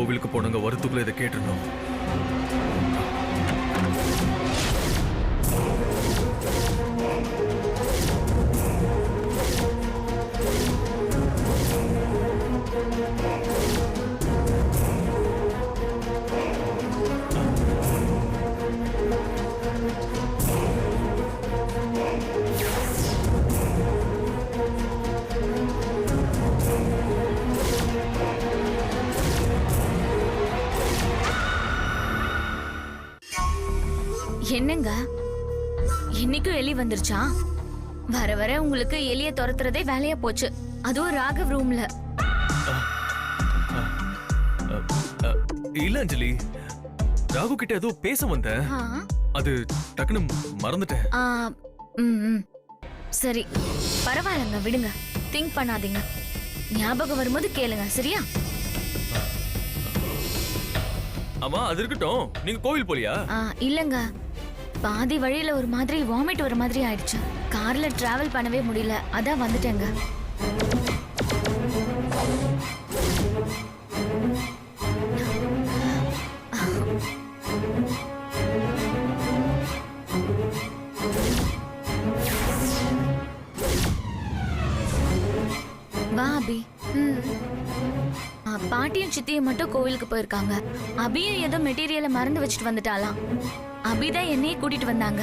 கோவிலுக்கு போனவங்க வரத்துக்குள்ள இதை கேட்டுருந்தோம். என்னங்க இன்னைக்கும் எலி வந்துருச்சா? வர வர உங்களுக்கு எலிய துரத்துறதே வேலையா போச்சு, அதுவும் ராகவ் ரூம்ல. இல்ல அஞ்சலி, ராகு கிட்ட ஏதோ பேச வந்தேன், அது டக்குனு மறந்துட்டேன். சரி பரவாயில்லங்க, விடுங்க, திங்க் பண்ணாதீங்க. ஞாபகம் வரும்போது கேளுங்க, சரியா? ஆமா அது இருக்கட்டும், நீங்க கோவில் போலியா? இல்லங்க, பாதி வழியில ஒரு மாதிரி வாமிட் வர மாதிரி ஆயிடுச்சு. கார்ல டிராவல் பண்ணவே முடியல, அதான் வந்துட்டேங்க. வா அபி. பாட்டியும் சித்தியும் மட்டும் கோவிலுக்கு போயிருக்காங்க. அபியும் ஏதோ மெட்டீரியலை மறந்து வச்சுட்டு வந்துட்டாலாம். அபிதான் என்னையே கூட்டிட்டு வந்தாங்க.